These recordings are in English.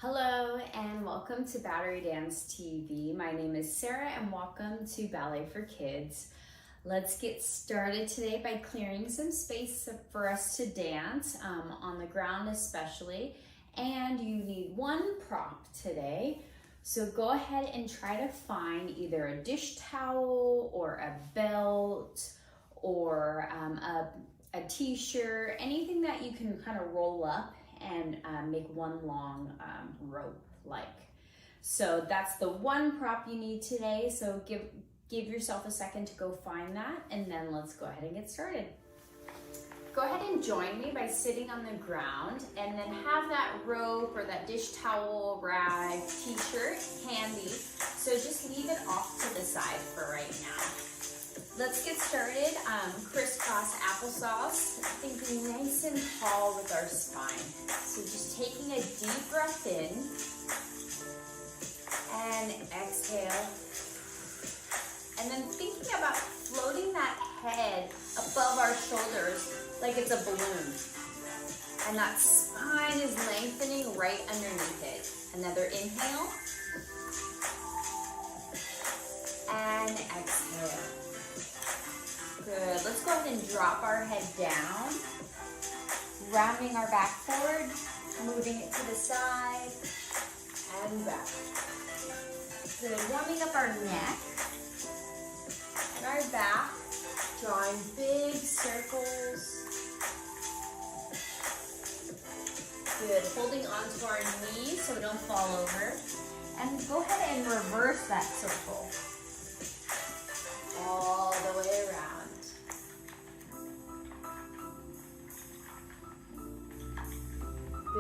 Hello and welcome to Battery Dance TV. My name is Sarah and welcome to Ballet for Kids. Let's get started today by clearing some space for us to dance, on the ground especially. And you need one prop today. So go ahead and try to find either a dish towel or a belt or a t-shirt, anything that you can kind of roll up and make one long rope like. So that's the one prop you need today. So give yourself a second to go find that, and then let's go ahead and get started. Go ahead and join me by sitting on the ground, and then have that rope or that dish towel, rag, t-shirt handy. So just leave it off to the side for right now. Let's get started. Crisscross applesauce, thinking nice and tall with our spine. So just taking a deep breath in and exhale. And then thinking about floating that head above our shoulders like it's a balloon. And that spine is lengthening right underneath it. Another inhale. And exhale. Good. Let's go ahead and drop our head down, rounding our back forward, moving it to the side and back. Good. Warming up our neck and our back, drawing big circles. Good. Holding onto our knees so we don't fall over. And go ahead and reverse that circle all the way around.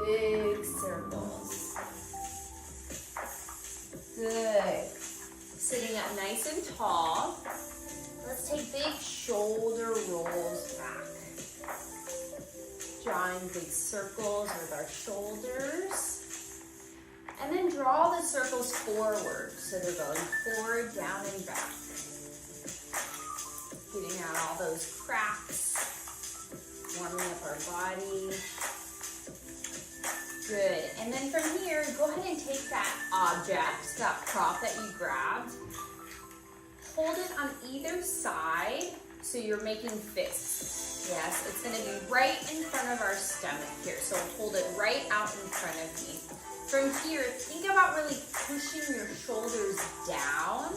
Big circles. Good. Sitting up nice and tall. Let's take big shoulder rolls back. Drawing big circles with our shoulders. And then draw the circles forward. So they're going forward, down, and back. Getting out all those cracks. Warming up our body. Good. And then from here, go ahead and take that object, that prop that you grabbed, hold it on either side so you're making fists. Yes, it's going to be right in front of our stomach here. So hold it right out in front of me. From here, think about really pushing your shoulders down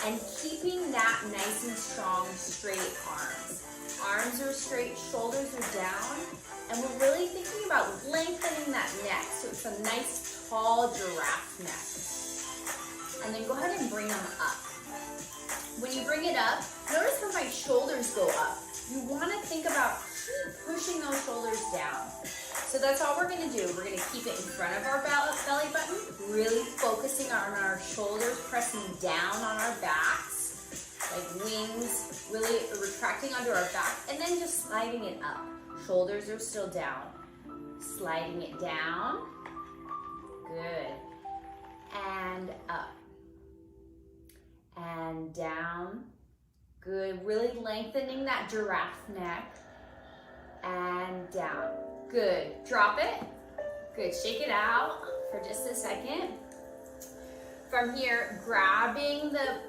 and keeping that nice and strong, straight arms. Arms are straight, shoulders are down, and we're really thinking about lengthening that neck so it's a nice, tall giraffe neck. And then go ahead and bring them up. When you bring it up, notice how my shoulders go up. You want to think about keep pushing those shoulders down. So that's all we're going to do. We're going to keep it in front of our belly button, really focusing on our shoulders, pressing down on our backs, like wings, really retracting onto our back, and then just sliding it up. Shoulders are still down. Sliding it down. Good. And up. And down. Good. Really lengthening that giraffe neck. And down. Good. Drop it. Good. Shake it out for just a second. From here, grabbing the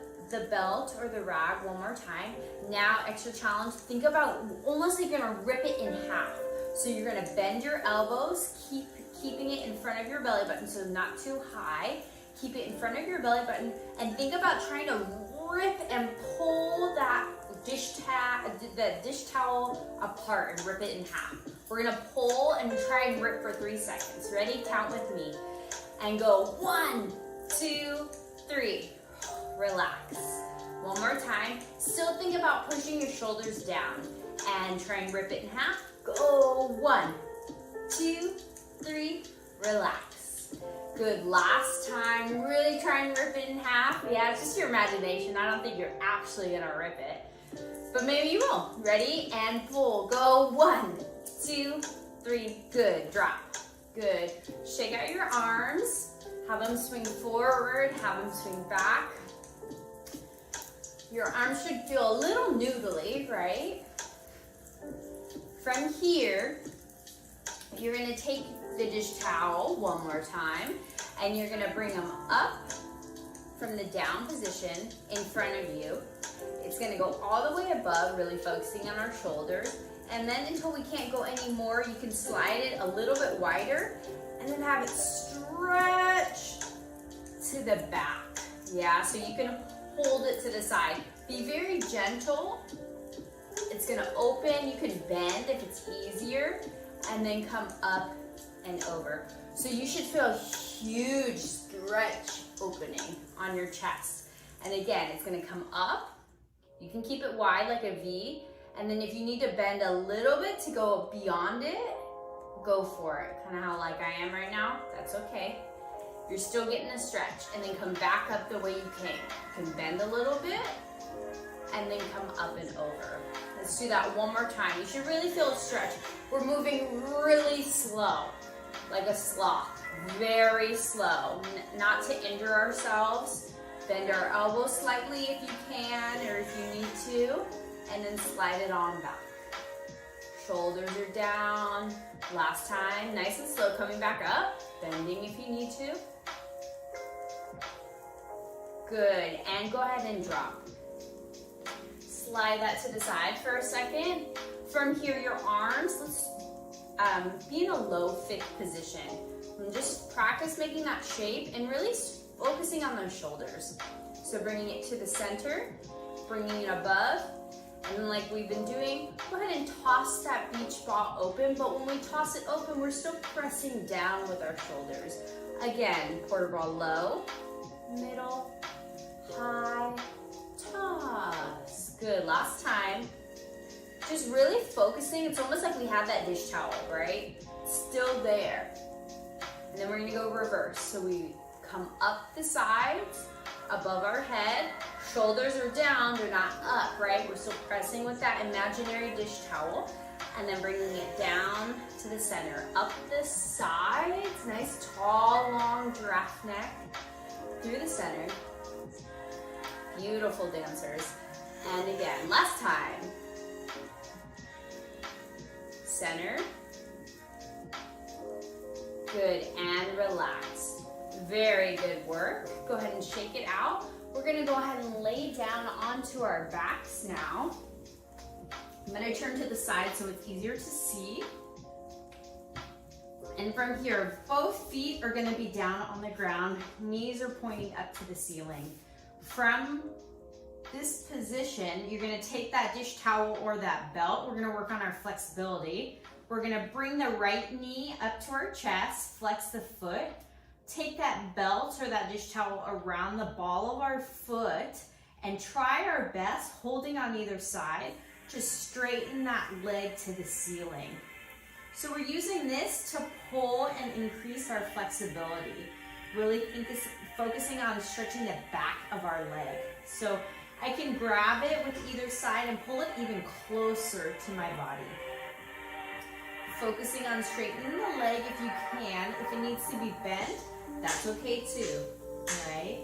belt or the rag one more time. Now, extra challenge. Think about almost like you're gonna rip it in half. So you're gonna bend your elbows, keeping it in front of your belly button, so not too high. Keep it in front of your belly button, and think about trying to rip and pull that dish towel apart and rip it in half. We're gonna pull and try and rip for 3 seconds. Ready? Count with me. And go 1, 2, 3. Relax. One more time. Still think about pushing your shoulders down and try and rip it in half. Go 1, 2, 3. Relax. Good. Last time. Really try and rip it in half. Yeah, it's just your imagination. I don't think you're actually gonna rip it, but maybe you will. Ready? And pull. Go 1, 2, 3. Good. Drop. Good. Shake out your arms. Have them swing forward. Have them swing back. Your arms should feel a little noodly, right? From here, you're gonna take the dish towel one more time, and you're gonna bring them up from the down position in front of you. It's gonna go all the way above, really focusing on our shoulders. And then until we can't go anymore, you can slide it a little bit wider and then have it stretch to the back. Yeah, so you can hold it to the side. Be very gentle. It's gonna open, you can bend if it's easier, and then come up and over. So you should feel a huge stretch opening on your chest. And again, it's gonna come up. You can keep it wide like a V, and then if you need to bend a little bit to go beyond it, go for it. Kind of how like I am right now, that's okay. You're still getting a stretch, and then come back up the way you came. You can bend a little bit, and then come up and over. Let's do that one more time. You should really feel a stretch. We're moving really slow, like a sloth, very slow, not to injure ourselves. Bend our elbows slightly if you can, or if you need to, and then slide it on back. Shoulders are down. Last time, nice and slow, coming back up, bending if you need to. Good, and go ahead and drop. Slide that to the side for a second. From here, your arms, let's be in a low fit position. And just practice making that shape and really focusing on those shoulders. So bringing it to the center, bringing it above, and then like we've been doing, go ahead and toss that beach ball open, but when we toss it open, we're still pressing down with our shoulders. Again, quarter ball low, middle, high, toss. Good, last time. Just really focusing, it's almost like we have that dish towel, right? Still there. And then we're gonna go reverse. So we come up the sides, above our head, shoulders are down, they're not up, right? We're still pressing with that imaginary dish towel, and then bringing it down to the center. Up the sides, nice tall, long giraffe neck, through the center. Beautiful dancers. And again, last time. Center. Good, and relax. Very good work. Go ahead and shake it out. We're gonna go ahead and lay down onto our backs now. I'm gonna turn to the side so it's easier to see. And from here, both feet are gonna be down on the ground. Knees are pointing up to the ceiling. From this position, you're gonna take that dish towel or that belt. We're gonna work on our flexibility. We're gonna bring the right knee up to our chest, flex the foot. Take that belt or that dish towel around the ball of our foot and try our best, holding on either side, to straighten that leg to the ceiling. So we're using this to pull and increase our flexibility. Really focusing on stretching the back of our leg. So I can grab it with either side and pull it even closer to my body. Focusing on straightening the leg if you can. If it needs to be bent, that's okay too, right?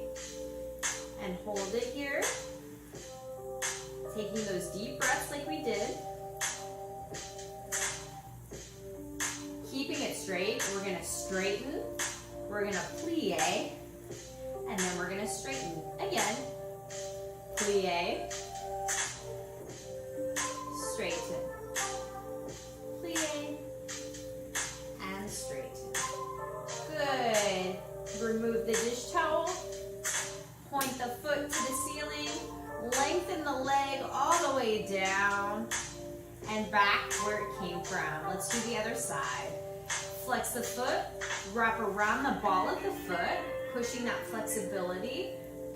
And hold it here. Taking those deep breaths like we did. Keeping it straight, we're gonna straighten, we're gonna plie, and then we're gonna straighten. Again, plie, straighten, plie, and straighten. Good. Remove the dish towel, point the foot to the ceiling, lengthen the leg all the way down and back where it came from. Let's do the other side. Flex the foot, wrap around the ball of the foot, pushing that flexibility,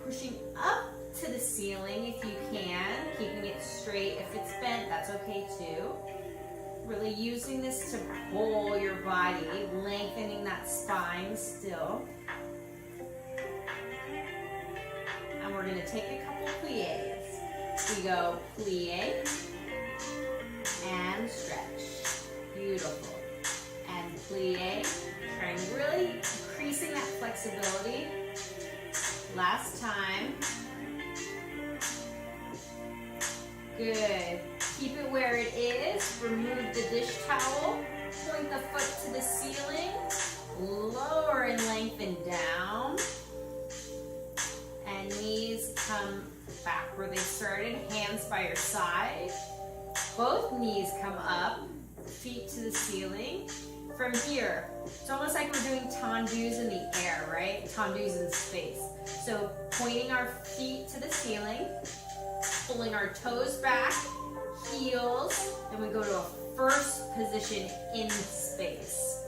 pushing up to the ceiling if you can, keeping it straight. If it's bent, that's okay too. Really using this to pull your body, lengthening that spine still. And we're gonna take a couple plies. We go plie and stretch. Beautiful. And plie, trying really increasing that flexibility. Last time. Good. Keep it where it is. Remove the dish towel. point the foot to the ceiling, lower and lengthen down, and knees come back where they started, hands by your side. Both knees come up, feet to the ceiling. From here, it's almost like we're doing tendus in the air, right? Tendus in space. So pointing our feet to the ceiling, pulling our toes back, heels, then we go to a first position in space.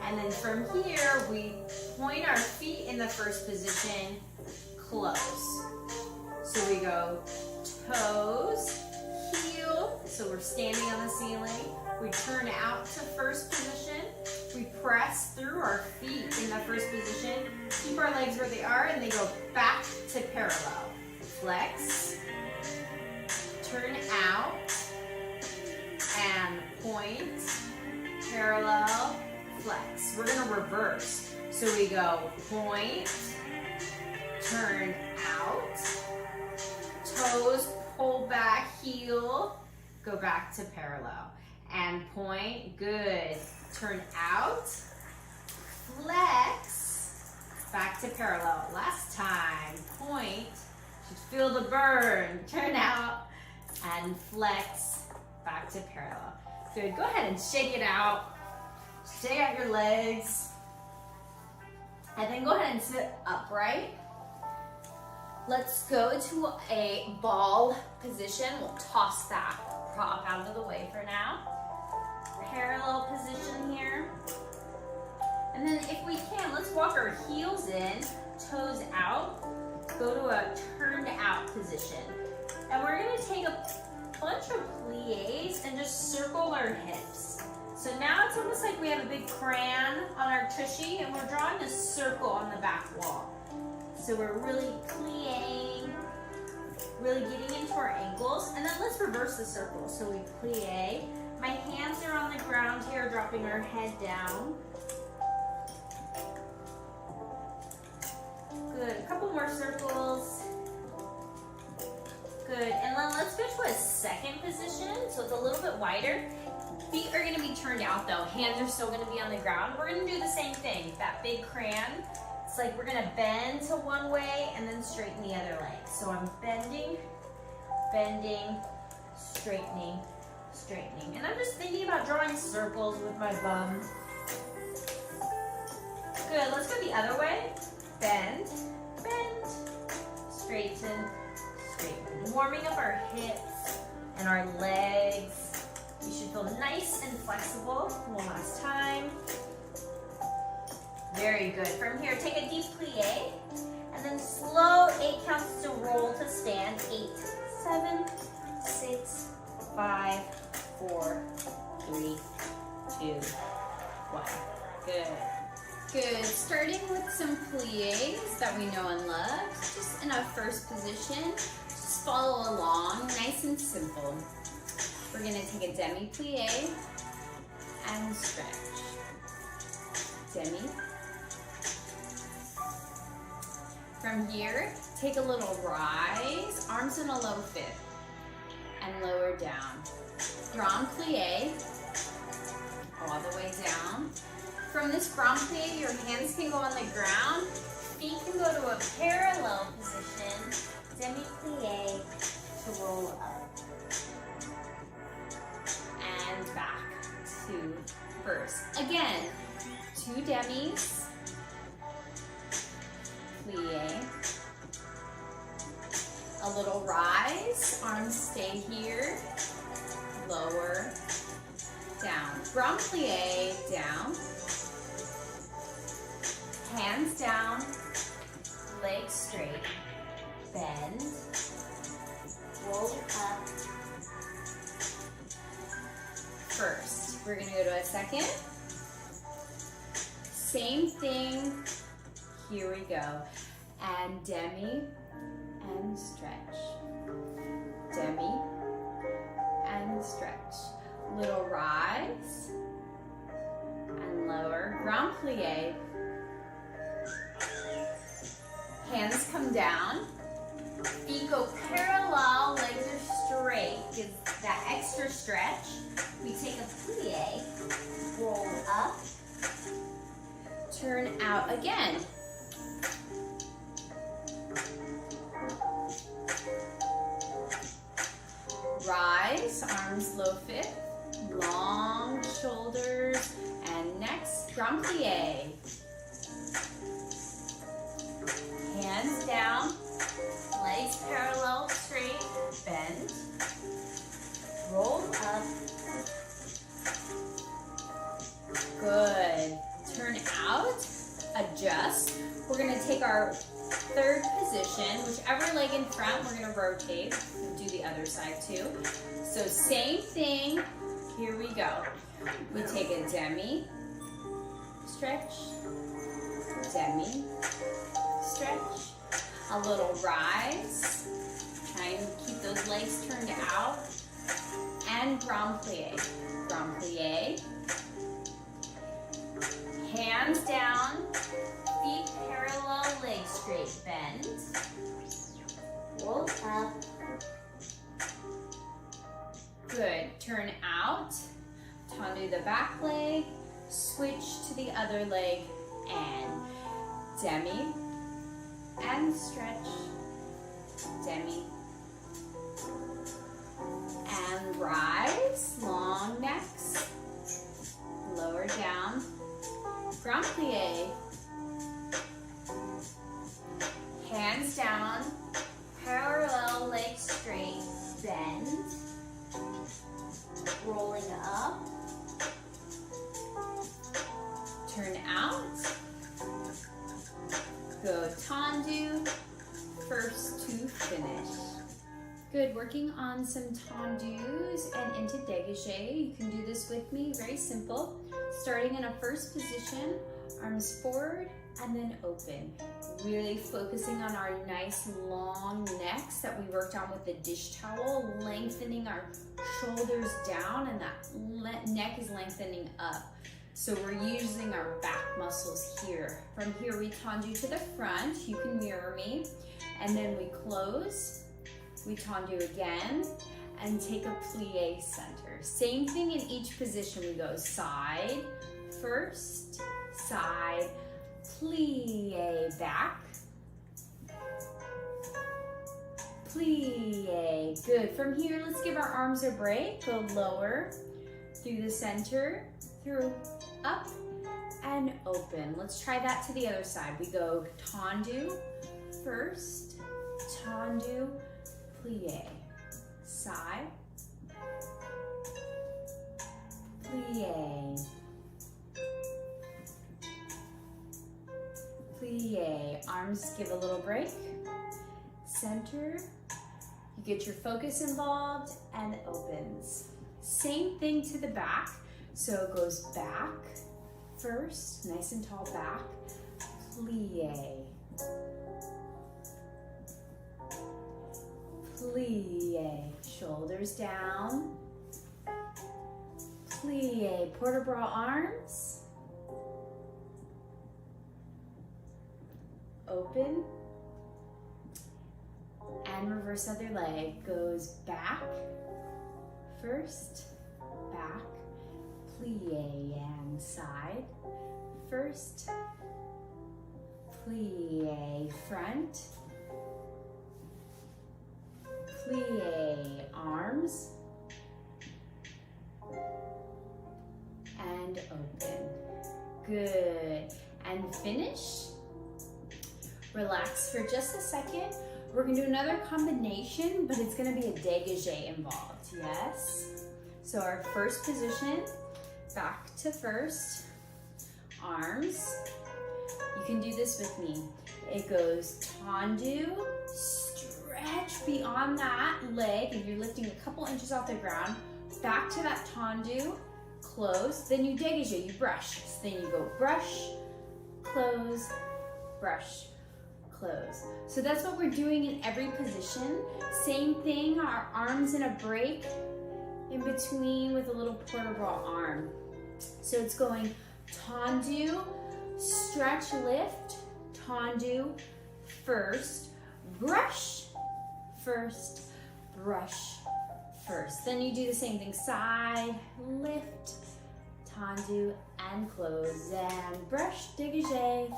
And then from here, we point our feet in the first position, close. So we go toes, heel, so we're standing on the ceiling. We turn out to first position. We press through our feet in the first position. Keep our legs where they are and they go back to parallel. Flex, turn out, and point, parallel, flex. We're gonna reverse. So we go point, turn out, toes pull back, heel, go back to parallel. And point, good. Turn out, flex, back to parallel. Last time, point, should feel the burn. Turn out, and flex, back to parallel. Good, go ahead and shake it out. Shake out your legs. And then go ahead and sit upright. Let's go to a ball position. We'll toss that prop out of the way for now. Parallel position here. And then if we can, let's walk our heels in, toes out, go to a turned out position. And we're gonna take a bunch of pliés and just circle our hips. So now it's almost like we have a big crayon on our tushy and we're drawing a circle on the back wall. So we're really pliéing, really getting into our ankles. And then let's reverse the circle. So we plié. My hands are on the ground here, dropping our head down. Good, a couple more circles. Good, and then let's go to a second position. So it's a little bit wider. Feet are gonna be turned out though. Hands are still gonna be on the ground. We're gonna do the same thing. That big crayon. It's like we're gonna bend to one way and then straighten the other leg. So I'm bending, bending, straightening, straightening. And I'm just thinking about drawing circles with my bum. Good, let's go the other way. Bend, bend, straighten, straighten. Warming up our hips and our legs. You should feel nice and flexible. One last time. Very good. From here, take a deep plie and then slow 8 counts to roll to stand. 8, 7, 6, 5, 4, 3, 2, 1. Good. Good. Starting with some pliés that we know and love. Just in a first position. Just follow along. Nice and simple. We're going to take a demi-plie and stretch. Demi. From here, take a little rise, arms in a low fifth, and lower down. Grand plie, all the way down. From this grand plie, your hands can go on the ground, feet can go to a parallel position, demi-plie to roll up. And back to first. Again, 2 demis. Plie, a little rise, arms stay here, lower, down. Grand plie, down, hands down, legs straight, bend, roll up. First, we're gonna go to a second. Same thing. Here we go. And demi and stretch. Demi and stretch. Little rise and lower. Grand plie. Hands come down. Feet go parallel, legs are straight. Give that extra stretch. We take a plie, roll up, turn out again. Rise, arms low fifth, long shoulders and necks, grand plie. Hands down, legs parallel, straight, bend, roll up. Good. Turn out, adjust. We're gonna take our third position, whichever leg in front, we're gonna rotate. Do the other side too. So same thing, here we go. We take a demi, stretch, demi, stretch, a little rise, try and keep those legs turned out, and grand plie, hands down, feet parallel, legs straight, bend, roll up, good, turn out, tendu the back leg, switch to the other leg, and demi, and stretch, demi, and rise, long necks, lower down, grand plie, hands down, parallel, legs straight, bend, rolling up, turn out, go tendu, first to finish. Good, working on some tendus and into dégagé. You can do this with me, very simple. Starting in a first position, arms forward and then open. Really focusing on our nice long necks that we worked on with the dish towel, lengthening our shoulders down and that neck is lengthening up. So we're using our back muscles here. From here we tendu to the front, you can mirror me, and then we close, we tendu again, and take a plie center. Same thing in each position, we go side, first, side, plie, back, plie, good. From here, let's give our arms a break, go lower, through the center, through, up, and open. Let's try that to the other side. We go tendu, first, tendu, plie, side, plie, plie, arms give a little break, center, you get your focus involved, and opens. Same thing to the back, so it goes back, first, nice and tall back, plie, plie, shoulders down, plie, port de bras arms, open, and reverse other leg, goes back, first, back, plie, and side, first, plie, front, plie, arms, and open. Good. And finish. Relax for just a second. We're gonna do another combination, but it's gonna be a dégagé involved, yes? So our first position, back to first, arms. You can do this with me. It goes tendu, stretch beyond that leg, and you're lifting a couple inches off the ground, back to that tendu, close, then you dégagé, you brush. So then you go brush, close, brush, close. So that's what we're doing in every position. Same thing, our arms in a break in between with a little port de bras arm. So it's going tendu, stretch, lift, tendu, first, brush, first. Then you do the same thing, side, lift, tendu, and close, and brush, dégagé,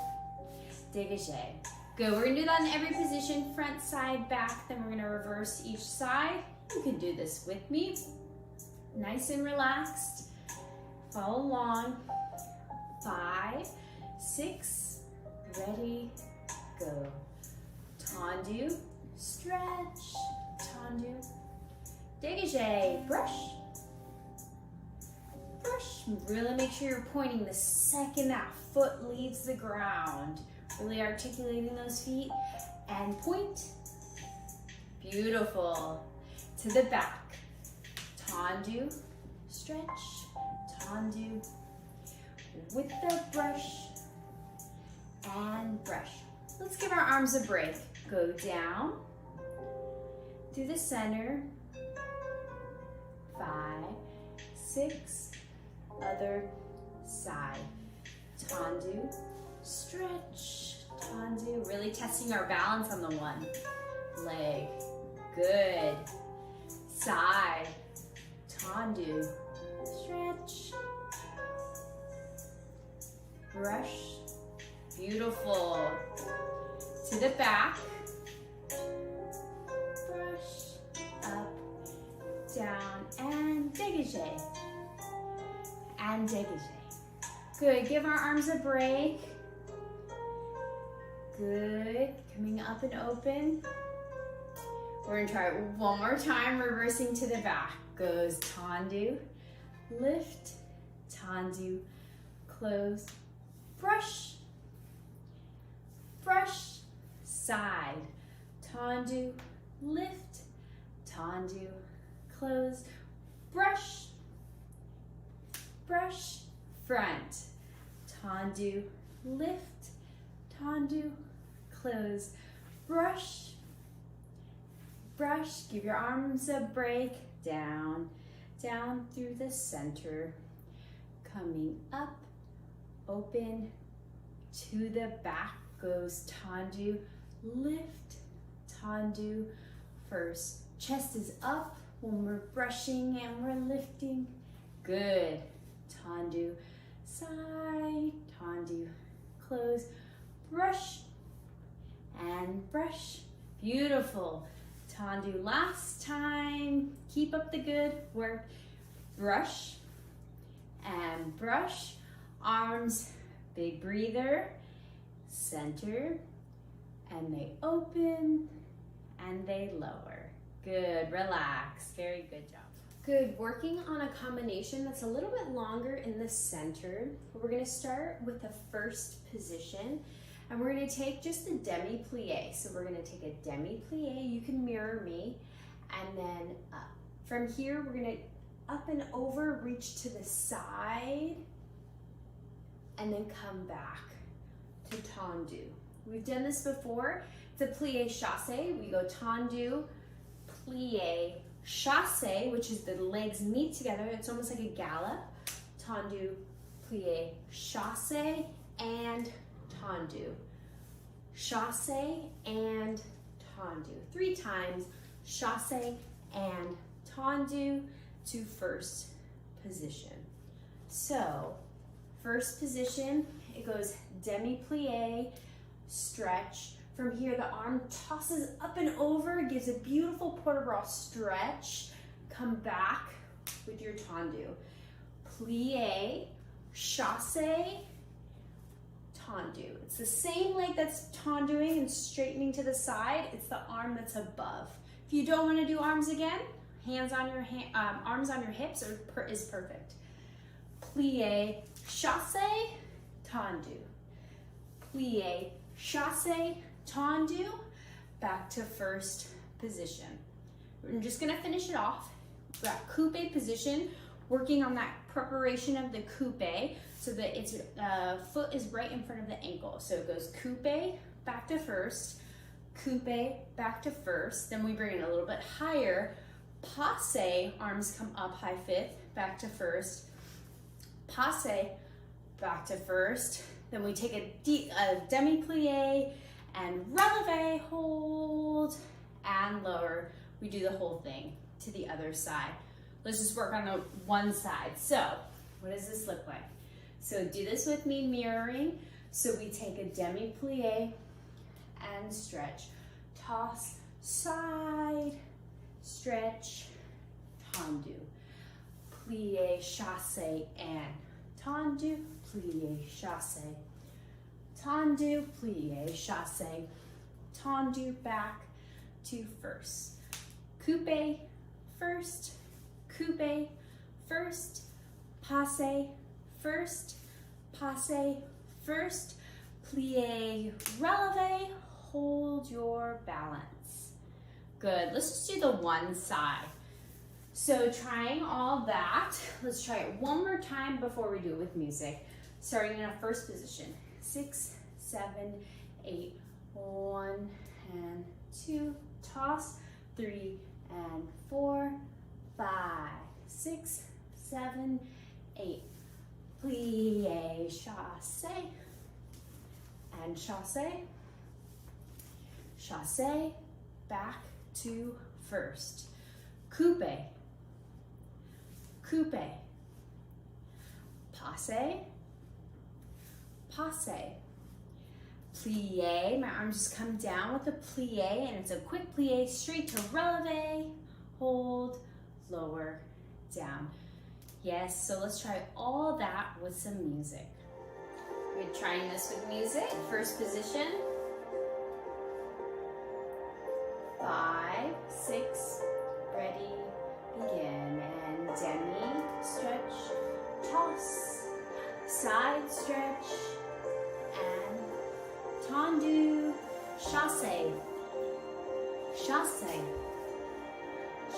dégagé. Good, we're gonna do that in every position, front, side, back, then we're gonna reverse each side. You can do this with me. Nice and relaxed. Follow along. 5, 6, ready, go. Tendu, stretch, tendu, dégagé, brush, brush. Really make sure you're pointing the second that foot leaves the ground. Really articulating those feet and point. Beautiful. To the back. Tendu, stretch, tendu. With the brush and brush. Let's give our arms a break. Go down through the center. 5, 6, other side. Tendu, stretch, tendu. Really testing our balance on the one leg. Good. Side, tendu, stretch, brush. Beautiful. To the back. Brush, up, down, and dégagé. And dégagé. Good, give our arms a break. Good, coming up and open. We're gonna try it one more time, reversing to the back. Goes tendu, lift, tendu, close, brush, brush, side, tendu, lift, tendu, close, brush, brush, front, tendu, lift, tendu, close, brush, brush, give your arms a break, down, down through the center, coming up, open, to the back goes tendu, lift, tendu, first, chest is up when we're brushing and we're lifting, good, tendu, side, tendu, close, brush, and brush, beautiful, tendu last time, keep up the good work, brush, and brush, arms, big breather, center, and they open, and they lower. Good, relax, very good job. Good, working on a combination that's a little bit longer in the center. We're gonna start with the first position, and we're gonna take just a demi-plie. So we're gonna take a demi-plie, you can mirror me, and then from here, we're gonna up and over, reach to the side, and then come back to tendu. We've done this before. It's a plie chasse. We go tendu, plie, chasse, which is the legs meet together. It's almost like a gallop. Tendu, plie, chasse, and tendu. Chasse and tendu. 3 times, chasse and tendu to first position. So, first position, it goes demi-plie, stretch. From here, the arm tosses up and over, gives a beautiful port-de-bras stretch. Come back with your tendu. Plie, chasse, tendu. It's the same leg that's tenduing and straightening to the side. It's the arm that's above. If you don't want to do arms again, hands on your arms on your hips is perfect. Plie, chasse, tendu. Plie, chasse, tendu. Back to first position. We're just gonna finish it off. We've got coupe position, working on that preparation of the coupe so that its foot is right in front of the ankle. So it goes coupe, back to first, coupe, back to first. Then we bring it a little bit higher. Passe, arms come up, high fifth, back to first. Passe, back to first. Then we take a demi-plie and releve, hold, and lower. We do the whole thing to the other side. Let's just work on the one side. So what does this look like? So do this with me, mirroring. So we take a demi-plie and stretch. Toss, side, stretch, tendu. Plie, chasse, and tendu, plie, chasse. Tendu, plie, chasse. Tendu, back to first. Coupe, first. Coupe, first. Passe, first. Passe, first. Plie, releve. Hold your balance. Good. Let's just do the one side. So trying all that, let's try it one more time before we do it with music. Starting in a first position. 6, 7, 8, 1 and 2. Toss. 3 and 4, 5, 6, 7, 8. Plie, chasse, and chasse. Chasse, back to first. Coupe, coupe. Passe, passe. Plie, my arms just come down with a plie, and it's a quick plie straight to releve. Hold, lower, down. Yes, so let's try all that with some music. We're trying this with music. First position. 5, 6, ready, begin. And demi, stretch, toss, side stretch, and tendu, chasse, chasse,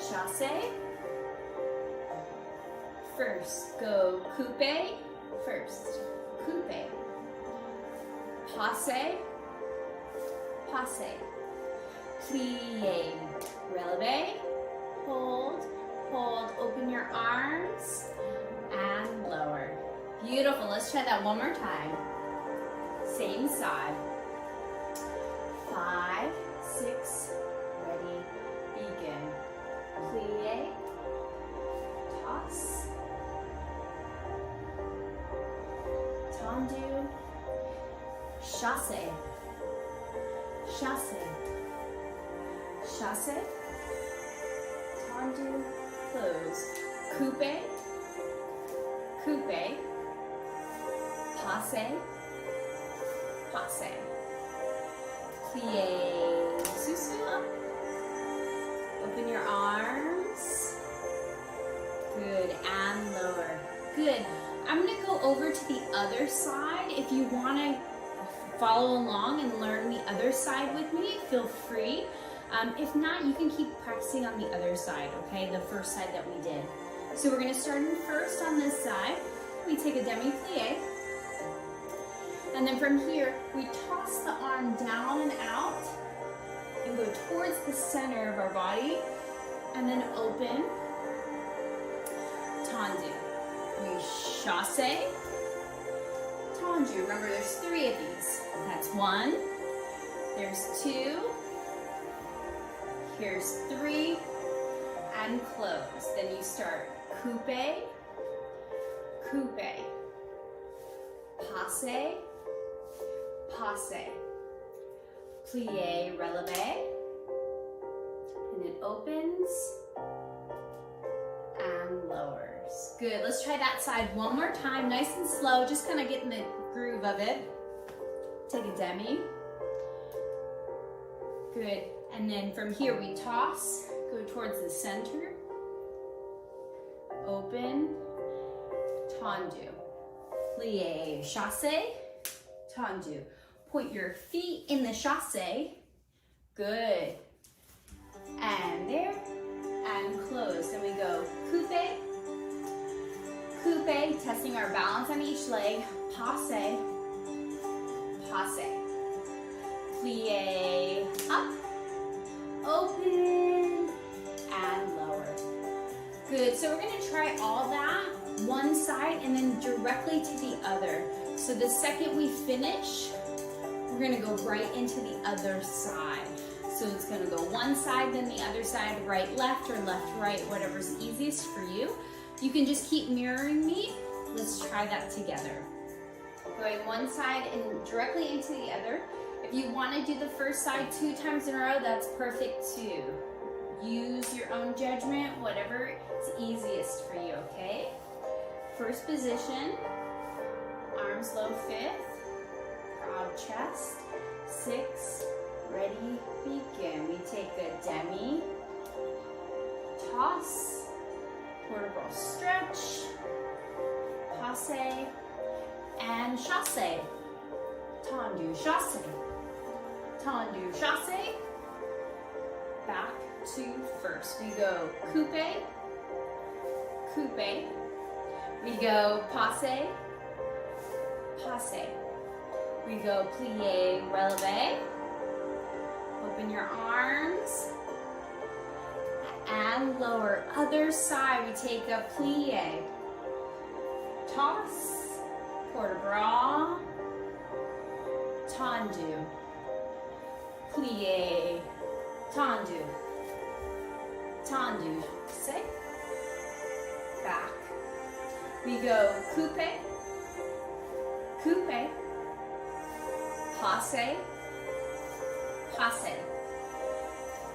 chasse. First, go coupe, first, coupe. Passe, passe. Plie, releve, hold, hold, open your arms, and lower. Beautiful, let's try that one more time. Same side. 5, 6, ready, begin. Plie, toss, tendu, chasse, chasse, chasse, tendu, close, coupe, coupe, passe, passe, plie, susu, open your arms, good, and lower, good. I'm gonna go over to the other side. If you wanna follow along and learn the other side with me, feel free. If not, you can keep practicing on the other side, okay? The first side that we did. So we're gonna start in first on this side. We take a demi-plie. And then from here, we toss the arm down and out and go towards the center of our body. And then open, tendu. We chasse, tendu. Remember, there's 3 of these. That's 1, there's 2, here's 3, and close. Then you start coupe, coupe, passe, passe, plie, releve, and it opens and lowers. Good, let's try that side one more time, nice and slow, just kind of get in the groove of it. Take a demi. Good, and then from here we toss, go towards the center, open, tendu, plie, chasse, tendu. Point your feet in the chasse, good, and there, and close. Then we go coupe, coupe, testing our balance on each leg, passe, passe, plie, up, open, and lower. Good, so we're gonna try all that, one side and then directly to the other. So the second we finish, we're gonna go right into the other side. So it's gonna go one side, then the other side, right, left, or left, right, whatever's easiest for you. You can just keep mirroring me. Let's try that together. Going one side and directly into the other. If you wanna do the first side 2 times in a row, that's perfect too. Use your own judgment, whatever is easiest for you, okay? First position, arms low 5th, proud chest, 6, ready, begin. We take a demi, toss, vertebral stretch, passe, and chasse. Tendu, chasse. Tendu, chasse. Back to first. We go coupe, coupe. We go passe, passe. We go plie, releve. Open your arms. And lower. Other side, we take a plie. Toss, port de bras, tendu, plie, tendu, tendu, sit, back. We go coupe, coupe, passe, passe,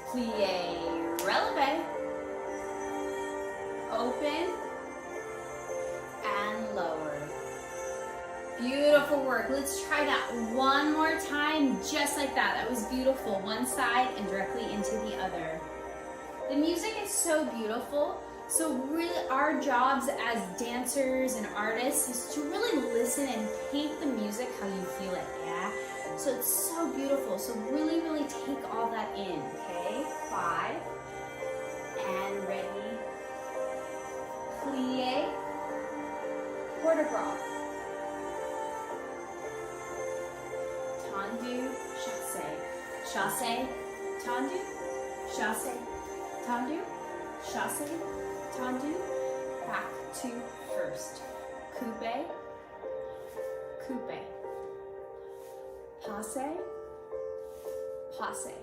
plie, releve, open, and lower. Beautiful work. Let's try that one more time, just like that. That was beautiful. One side and directly into the other. The music is so beautiful. So really our jobs as dancers and artists is to really listen and paint the music how you feel it, yeah? So it's so beautiful. So really, really take all that in, okay? 5, and ready. Plie, port de bras. Tendu, chasse, chasse, tendu, chasse, tendu, chasse, tendu. Back to first. Coupe, coupe. Passe, passe.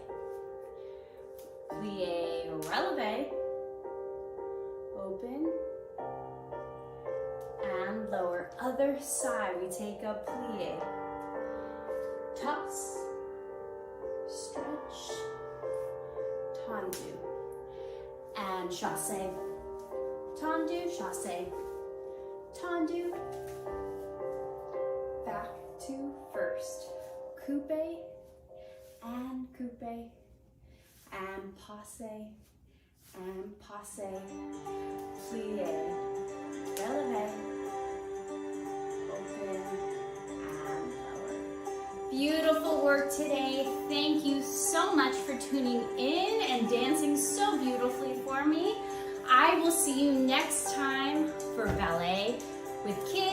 Plie, releve. Open. And lower. Other side, we take a plie. Toss, stretch, tendu, and chasse, tendu, chasse, tendu, back to first, coupe, and passe, plie, releve, open, and lower. Beautiful work today. Thank you so much for tuning in and dancing so beautifully for me. I will see you next time for Ballet with Kids.